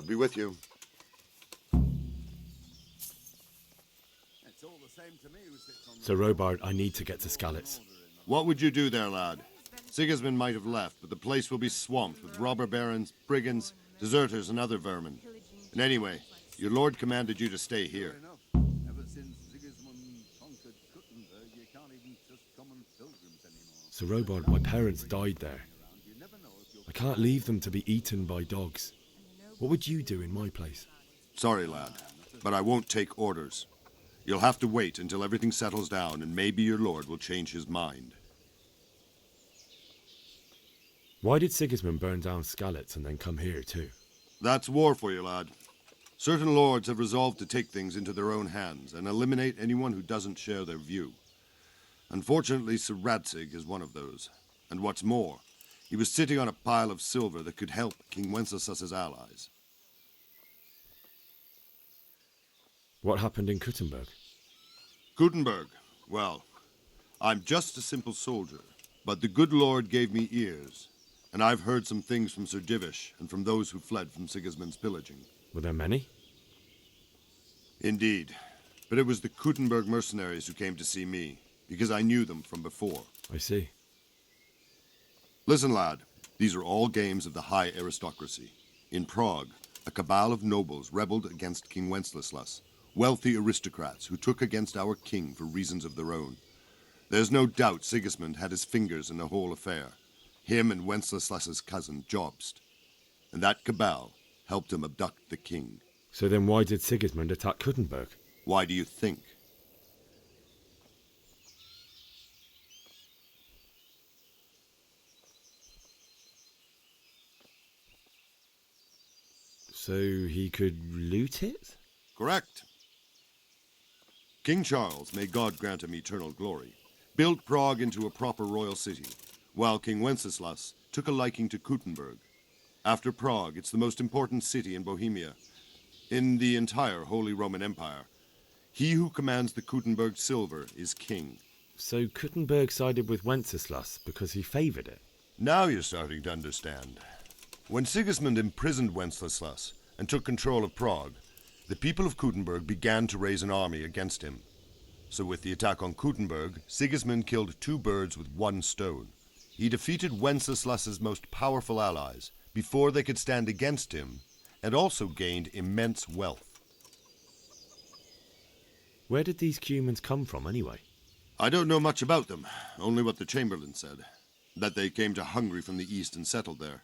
God be with you. Sir Robard, I need to get to SKALITZ. What would you do there, lad? Sigismund might have left, but the place will be swamped with robber barons, brigands, deserters, and other vermin. And anyway, your lord commanded you to stay here. Sir Robard, my parents died there. I can't leave them to be eaten by dogs. What would you do in my place? Sorry, lad, but I won't take orders. You'll have to wait until everything settles down, and maybe your lord will change his mind. Why did Sigismund burn down SKALITZ and then come here too? That's war for you, lad. Certain lords have resolved to take things into their own hands and eliminate anyone who doesn't share their view. Unfortunately, Sir Radzig is one of those. And what's more, he was sitting on a pile of silver that could help King Wenceslas's allies. What happened in Kuttenberg? Kuttenberg? Well, I'm just a simple soldier, but the good Lord gave me ears, and I've heard some things from Sir Divish and from those who fled from Sigismund's pillaging. Were there many? Indeed, but it was the Kuttenberg mercenaries who came to see me, because I knew them from before. I see. Listen, lad, these are all games of the high aristocracy. In Prague, a cabal of nobles rebelled against King Wenceslas, wealthy aristocrats who took against our king for reasons of their own. There's no doubt Sigismund had his fingers in the whole affair, him and Wenceslas's cousin Jobst. And that cabal helped him abduct the king. So then why did Sigismund attack Kuttenberg? Why do you think? So he could loot it? Correct. King Charles, may God grant him eternal glory, built Prague into a proper royal city, while King Wenceslas took a liking to Kuttenberg. After Prague, it's the most important city in Bohemia, in the entire Holy Roman Empire. He who commands the Kuttenberg silver is king. So Kuttenberg sided with Wenceslas because he favoured it? Now you're starting to understand. When Sigismund imprisoned Wenceslas and took control of Prague, the people of Kuttenberg began to raise an army against him. So with the attack on Kuttenberg, Sigismund killed two birds with one stone. He defeated Wenceslas's most powerful allies before they could stand against him, and also gained immense wealth. Where did these Cumans come from anyway? I don't know much about them, only what the Chamberlain said, that they came to Hungary from the east and settled there.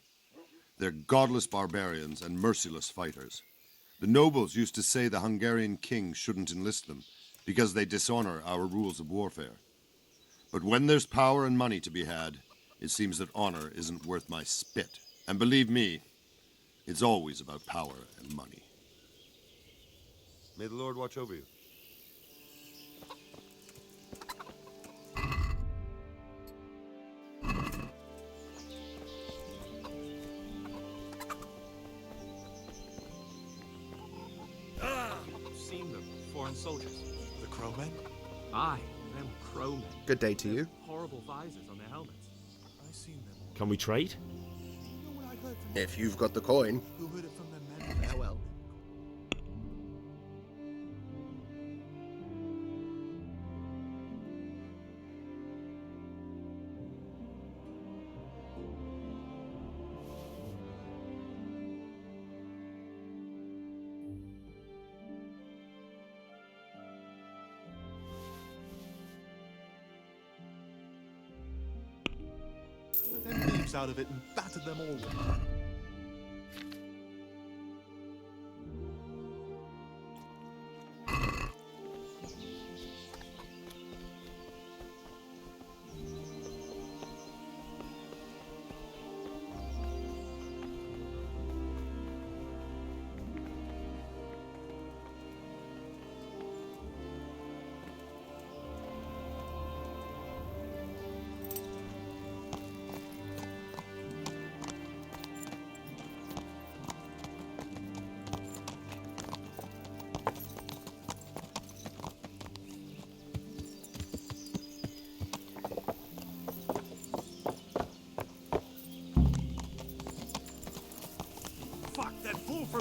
They're godless barbarians and merciless fighters. The nobles used to say the Hungarian king shouldn't enlist them, because they dishonor our rules of warfare. But when there's power and money to be had, it seems that honor isn't worth my spit. And believe me, it's always about power and money. May the Lord watch over you. Seen them, foreign soldiers. The crowmen? Aye, them crowmen. Good day to you. Horrible visors on their helmets. I seen them. Can we trade? You know what I heard from If you've got the coin. who heard it from their men? Farewell. Them thieves out of it and battered them all.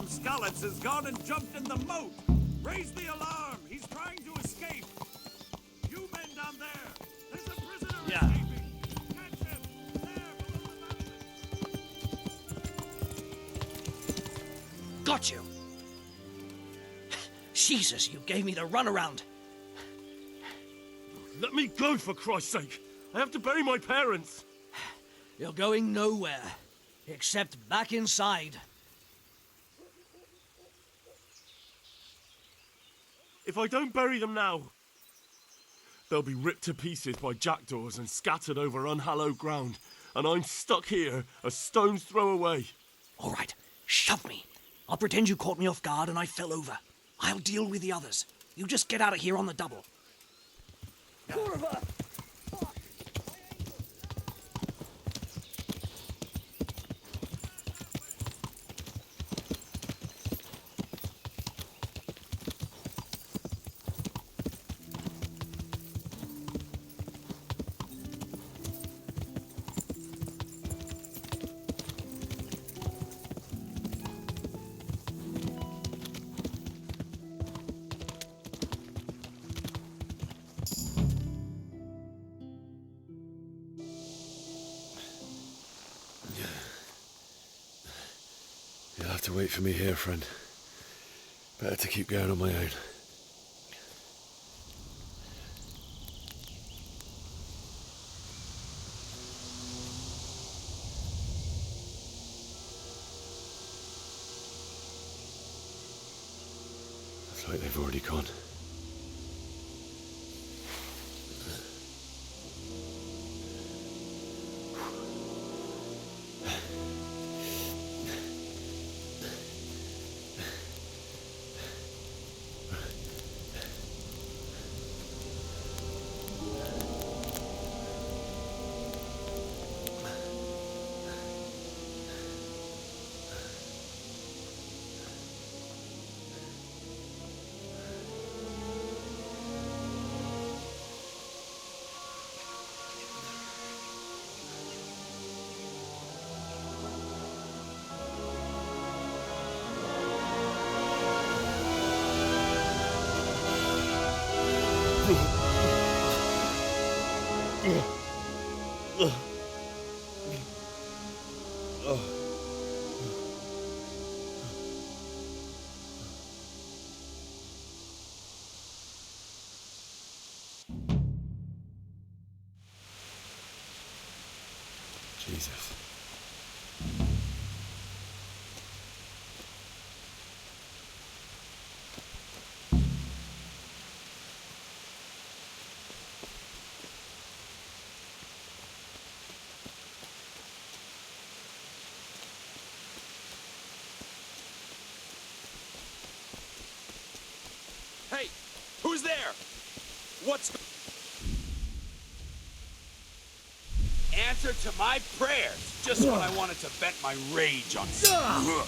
from SKALITZ has gone and jumped in the moat. Raise the alarm. He's trying to escape. You men down there. There's a prisoner escaping. Catch him. There, below the mountain. Got you! Jesus, you gave me the runaround. Let me go, for Christ's sake! I have to bury my parents! You're going nowhere, except back inside. If I don't bury them now, they'll be ripped to pieces by jackdaws and scattered over unhallowed ground, and I'm stuck here, a stone's throw away. All right, shove me. I'll pretend you caught me off guard and I fell over. I'll deal with the others. You just get out of here on the double. You'll have to wait for me here, friend. Better to keep going on my own. Looks like they've already gone. Jesus. Hey, who's there? What's... Answer to my prayers, just when I wanted to vent my rage on you.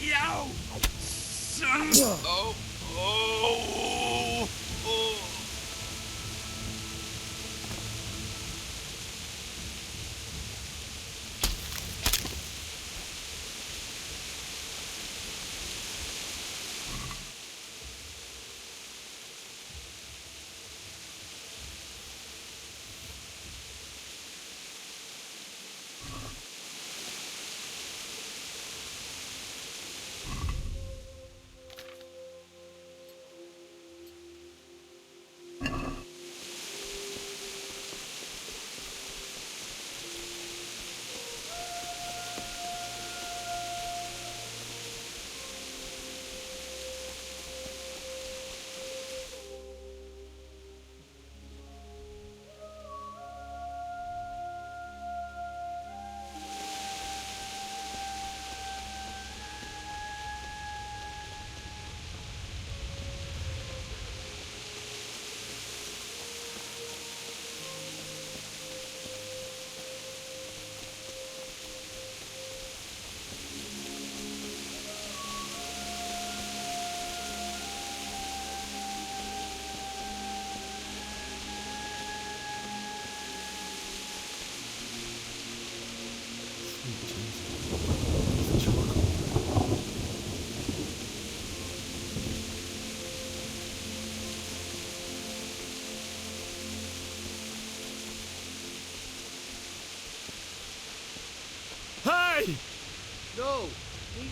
Yow! Son! Oh! Oh! Oh!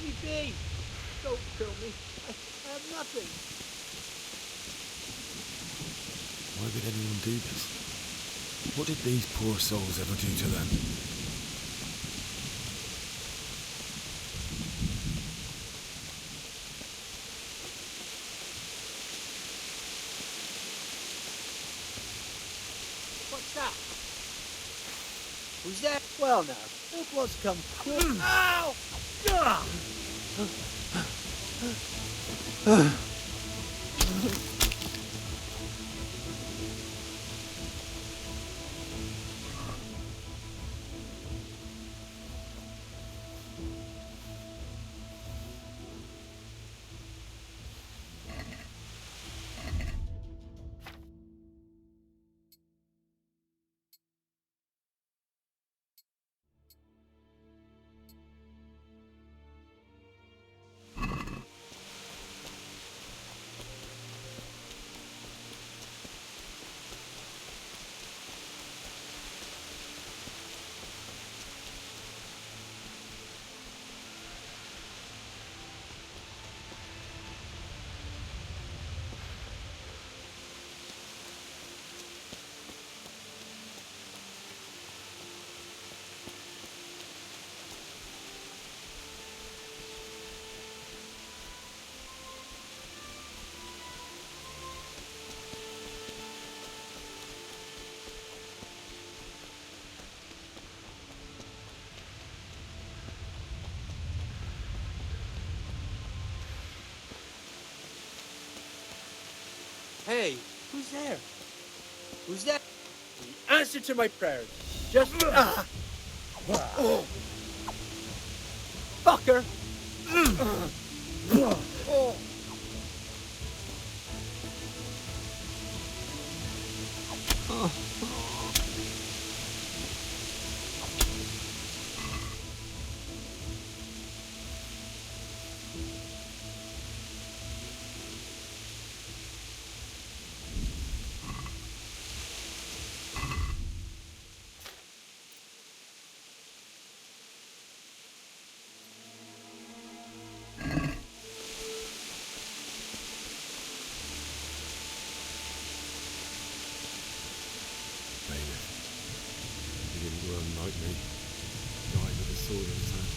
me be! Don't kill me. I have nothing. Why would anyone do this? What did these poor souls ever do to them? What's that? Who's that? Well now, look what's come. Ow! Hey, who's there? Who's that? The answer to my prayers. Just fucker. He didn't run like me. Died with a sword in his hand.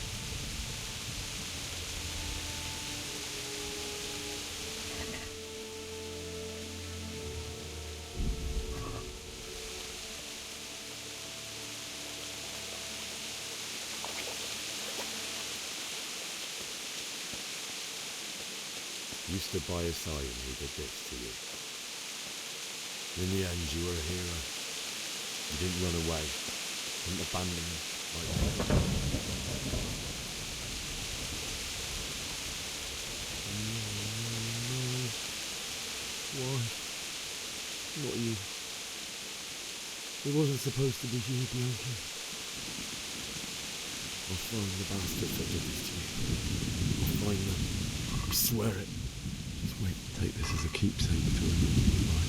You stood by his side and he did this to you. In the end, you were a hero. You didn't run away. Didn't abandon me like me. Why? Not you. It wasn't supposed to be you, Bianca. I'll find the bastards that did this to you. I'll find them. I swear it. Just wait, take this as a keepsake to remember me by.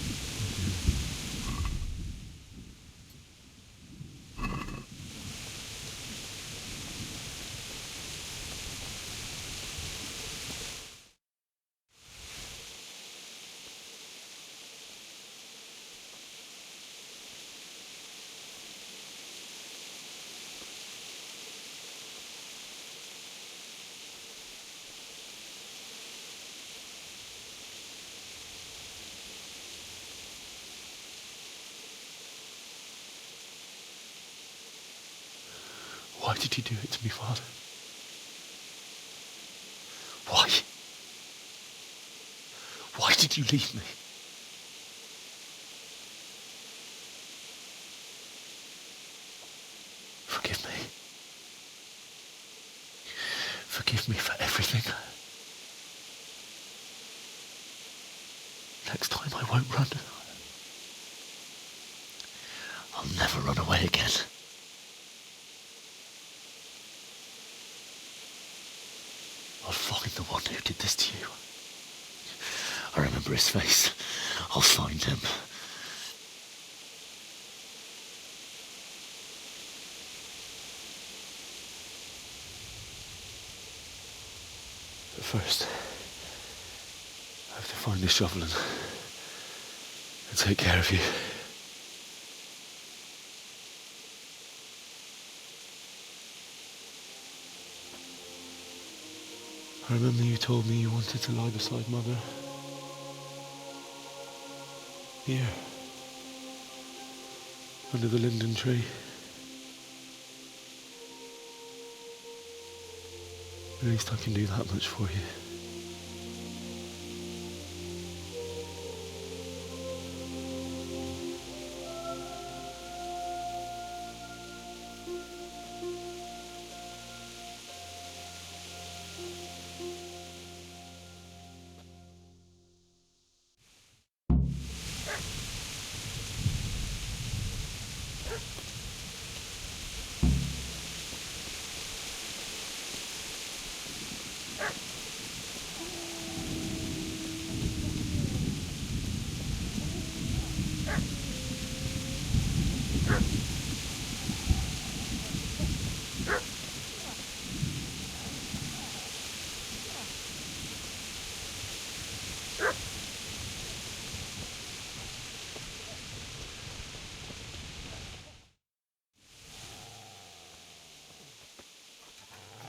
Why did you do it to me, Father? Why? Why did you leave me? Forgive me. Forgive me for everything. Next time I won't run. I'll never run away again. I'll find the one who did this to you. I remember his face. I'll find him. first, I have to find the shovel and take care of you. I remember you told me you wanted to lie beside Mother. Here. Under the linden tree. At least I can do that much for you.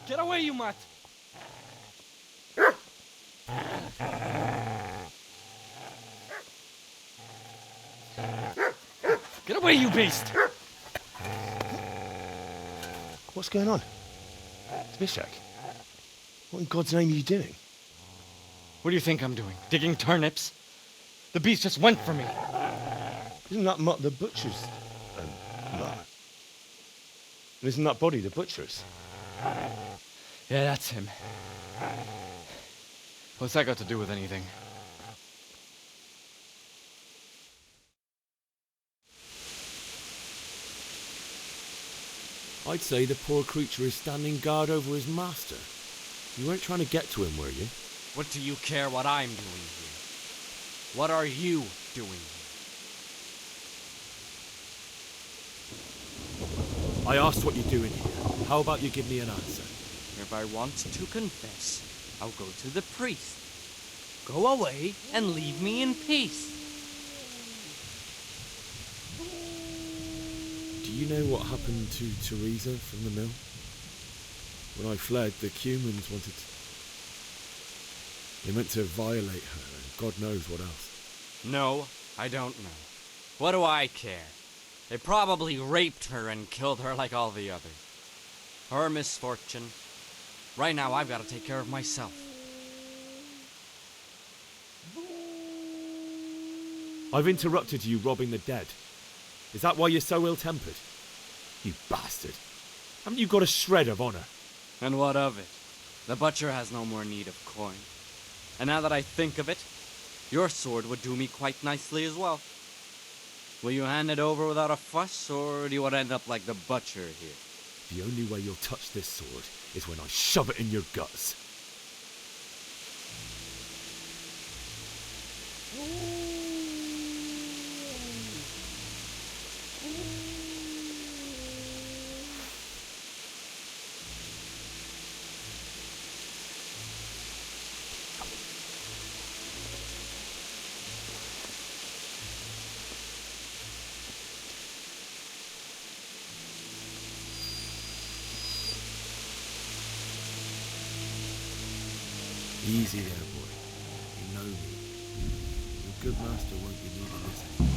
Get away, you mutt! Get away, you beast! What's going on? Zbyszek, what in God's name are you doing? What do you think I'm doing? Digging turnips? The beast just went for me. Isn't that Mutt the butcher's Mutt? And isn't that body the butcher's? Yeah, that's him. What's that got to do with anything? I'd say the poor creature is standing guard over his master. You weren't trying to get to him, were you? What do you care what I'm doing here? What are you doing here? I asked what you're doing here. How about you give me an answer? If I want to confess, I'll go to the priest. Go away and leave me in peace. Do you know what happened to Teresa from the mill? When I fled, the Cumans wanted to... They meant to violate her, and God knows what else. No, I don't know. What do I care? They probably raped her and killed her like all the others. Her misfortune. Right now, I've got to take care of myself. I've interrupted you robbing the dead. Is that why you're so ill-tempered? You bastard. Haven't you got a shred of honor? And what of it? The butcher has no more need of coin. And now that I think of it, your sword would do me quite nicely as well. Will you hand it over without a fuss, or do you want to end up like the butcher here? The only way you'll touch this sword is when I shove it in your guts. Easy there, boy. You know me. Your good master won't be needing this anymore.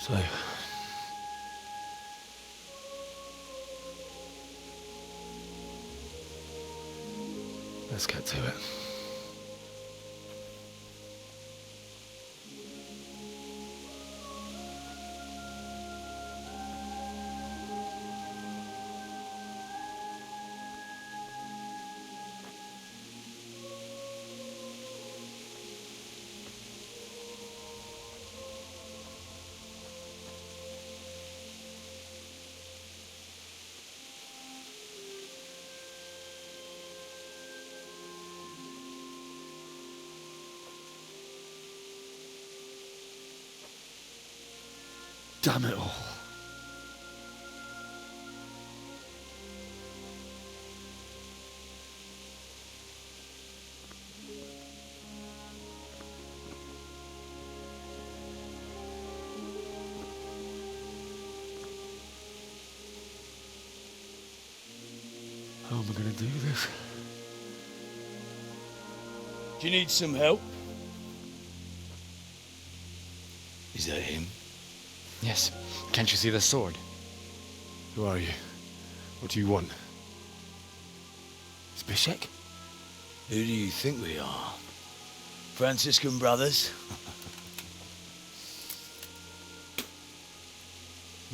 So, let's get to it. Damn it all. How am I going to do this? Do you need some help? Is that him? Yes. Can't you see the sword? Who are you? What do you want? Zbyszek? Who do you think we are? Franciscan brothers?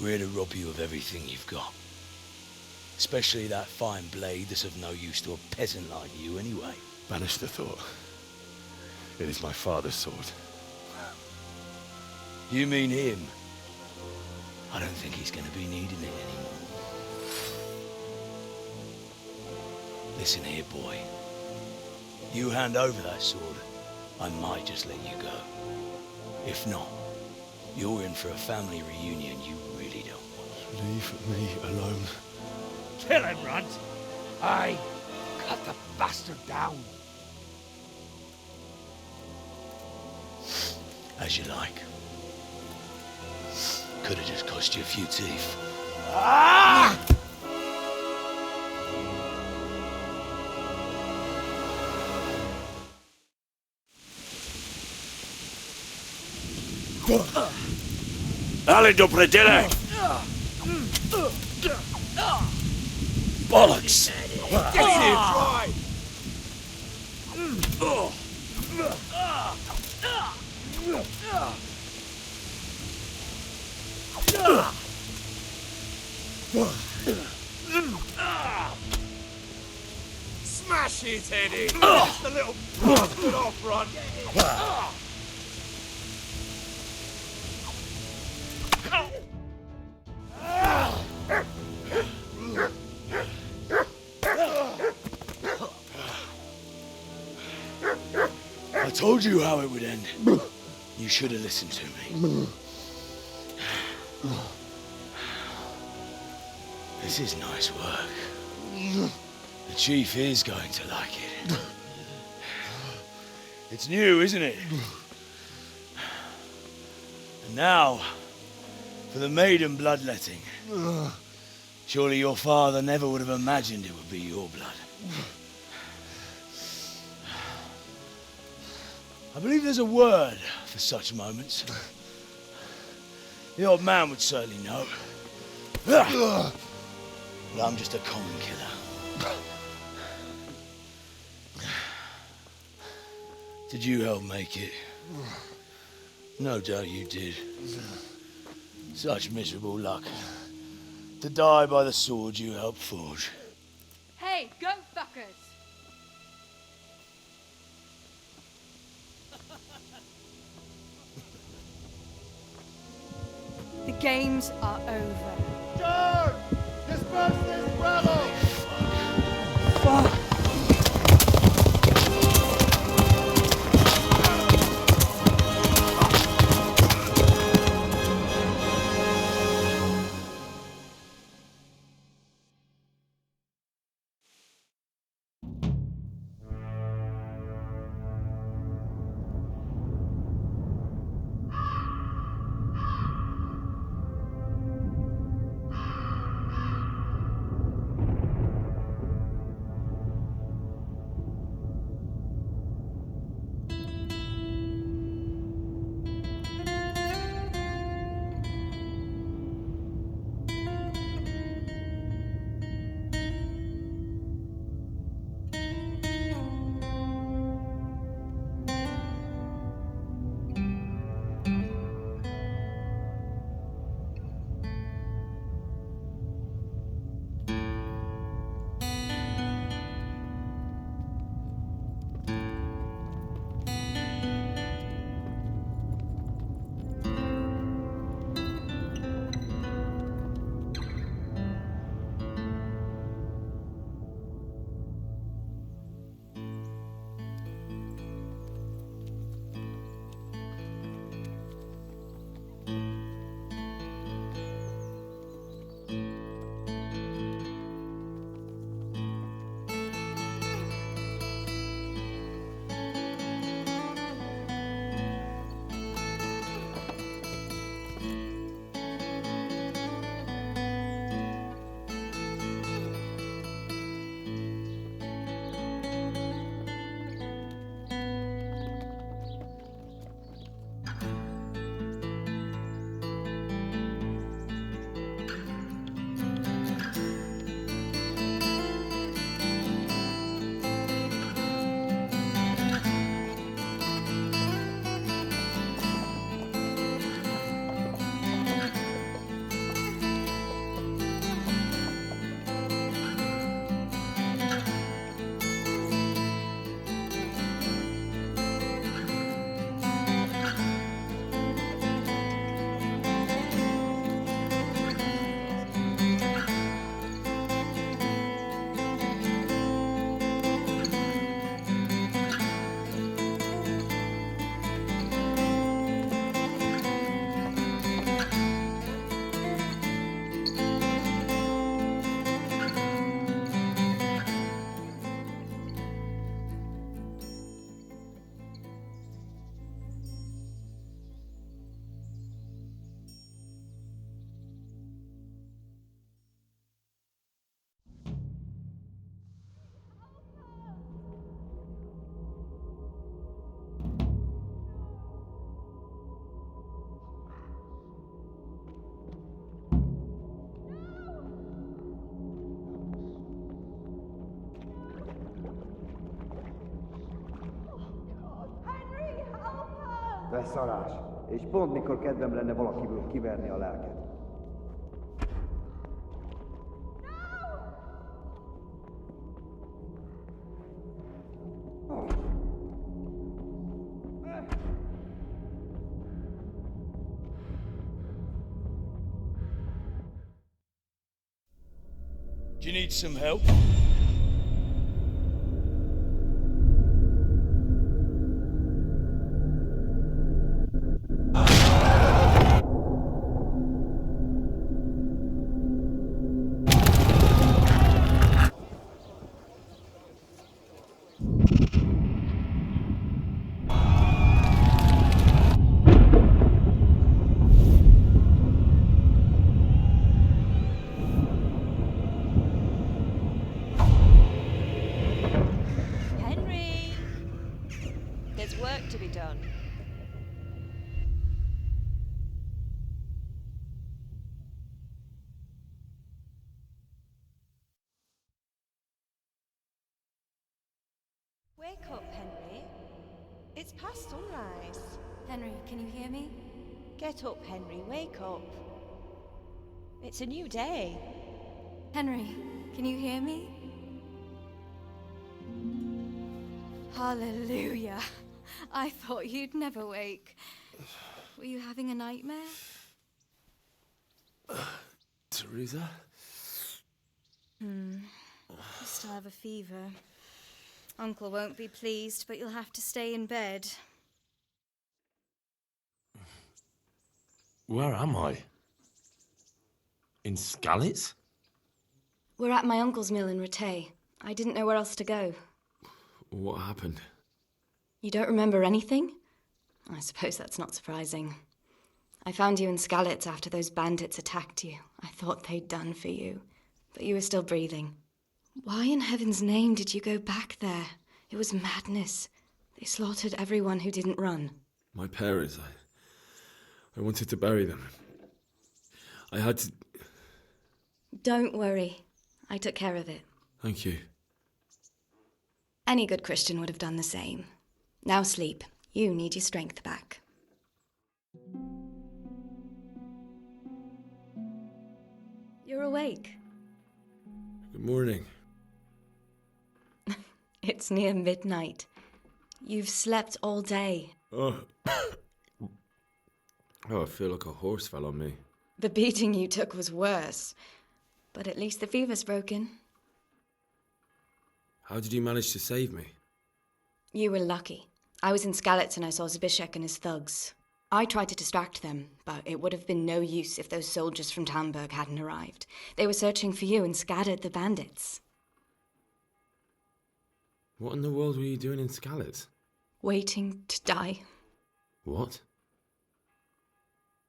We're here to rob you of everything you've got. Especially that fine blade that's of no use to a peasant like you anyway. Banish the thought. It is my father's sword. You mean him? I don't think he's going to be needing it anymore. Listen here, boy. You hand over that sword, I might just let you go. If not, you're in for a family reunion you really don't want. Leave me alone. Kill him, Runt! Aye, cut the bastard down. As you like. Could have just cost you a few teeth. Ah! Ale do predele! Bollocks! Get in here, try! Smash his head in! Get the little bastard off, Run! I told you how it would end. You should have listened to me. This is nice work. The chief is going to like it. It's new, isn't it? And now, for the maiden bloodletting. Surely your father never would have imagined it would be your blood. I believe there's a word for such moments. The old man would certainly know. But I'm just a common killer. Did you help make it? No doubt you did. Such miserable luck. To die by the sword you helped forge. Hey, go fuckers! The games are over. Turn! Disperse this rebel! Fuck. Beszarás. És pont mikor kedvem lenne valakiből kiverni a lelket. Do you need some help? Henry! There's work to be done. Wake up, Henry. It's past sunrise. Henry, can you hear me? Get up, Henry. Wake up. It's a new day. Henry, can you hear me? Hallelujah. I thought you'd never wake. Were you having a nightmare? Teresa? You still have a fever. Uncle won't be pleased, but you'll have to stay in bed. Where am I? In SKALITZ? We're at my uncle's mill in Rattay. I didn't know where else to go. What happened? You don't remember anything? I suppose that's not surprising. I found you in SKALITZ after those bandits attacked you. I thought they'd done for you, but you were still breathing. Why in heaven's name did you go back there? It was madness. They slaughtered everyone who didn't run. My parents, I wanted to bury them. I had to... Don't worry. I took care of it. Thank you. Any good Christian would have done the same. Now sleep. You need your strength back. You're awake. Good morning. It's near midnight. You've slept all day. Oh. I feel like a horse fell on me. The beating you took was worse. But at least the fever's broken. How did you manage to save me? You were lucky. I was in SKALITZ and I saw Zbyszek and his thugs. I tried to distract them, but it would have been no use if those soldiers from Talmberg hadn't arrived. They were searching for you and scattered the bandits. What in the world were you doing in SKALITZ? Waiting to die. What?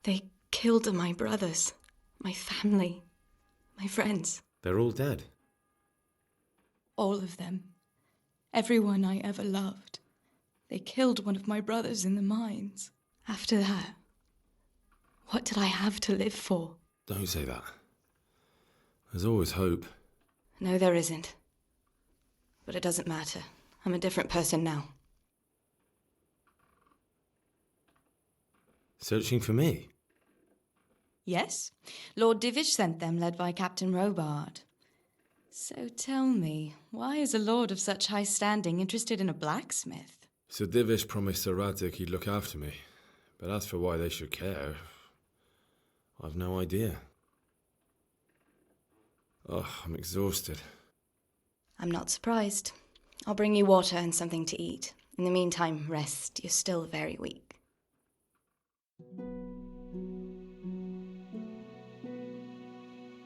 They killed my brothers, my family, my friends. They're all dead. All of them. Everyone I ever loved. They killed one of my brothers in the mines. After that, what did I have to live for? Don't say that. There's always hope. No, there isn't. But it doesn't matter. I'm a different person now. Searching for me? Yes. Lord Divish sent them, led by Captain Robard. So tell me, why is a lord of such high standing interested in a blacksmith? So Divish promised Sir Radzig he'd look after me. But as for why they should care, I've no idea. Oh, I'm exhausted. I'm not surprised. I'll bring you water and something to eat. In the meantime, rest. You're still very weak.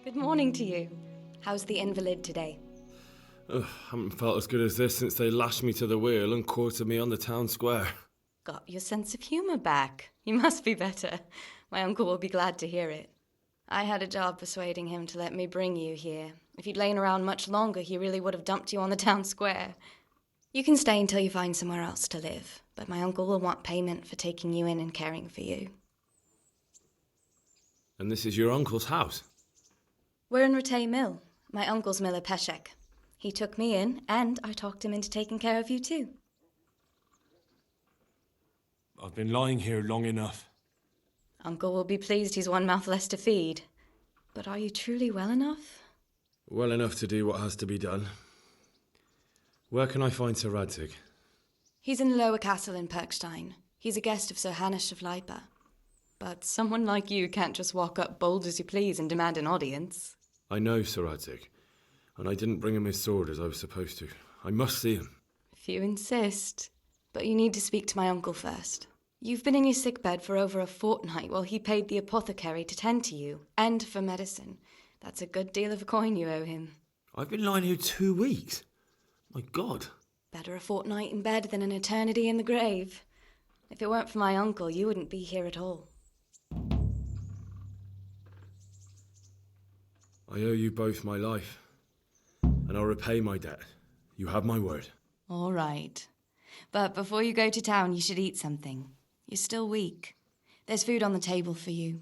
Good morning to you. How's the invalid today? Haven't felt as good as this since they lashed me to the wheel and quartered me on the town square. Got your sense of humour back. You must be better. My uncle will be glad to hear it. I had a job persuading him to let me bring you here. If you'd lain around much longer, he really would have dumped you on the town square. You can stay until you find somewhere else to live, but my uncle will want payment for taking you in and caring for you. And this is your uncle's house? We're in Rattay Mill. My uncle's miller Peshek. He took me in, and I talked him into taking care of you too. I've been lying here long enough. Uncle will be pleased he's one mouth less to feed. But are you truly well enough? Well enough to do what has to be done. Where can I find Sir Radzig? He's in the lower castle in Perkstein. He's a guest of Sir Hanush of Leipa. But someone like you can't just walk up bold as you please and demand an audience. I know Sir Radzig, and I didn't bring him his sword as I was supposed to. I must see him. If you insist. But you need to speak to my uncle first. You've been in your sickbed for over a fortnight while he paid the apothecary to tend to you, and for medicine. That's a good deal of coin you owe him. I've been lying here 2 weeks. My God. Better a fortnight in bed than an eternity in the grave. If it weren't for my uncle, you wouldn't be here at all. I owe you both my life, and I'll repay my debt. You have my word. All right. But before you go to town, you should eat something. You're still weak. There's food on the table for you.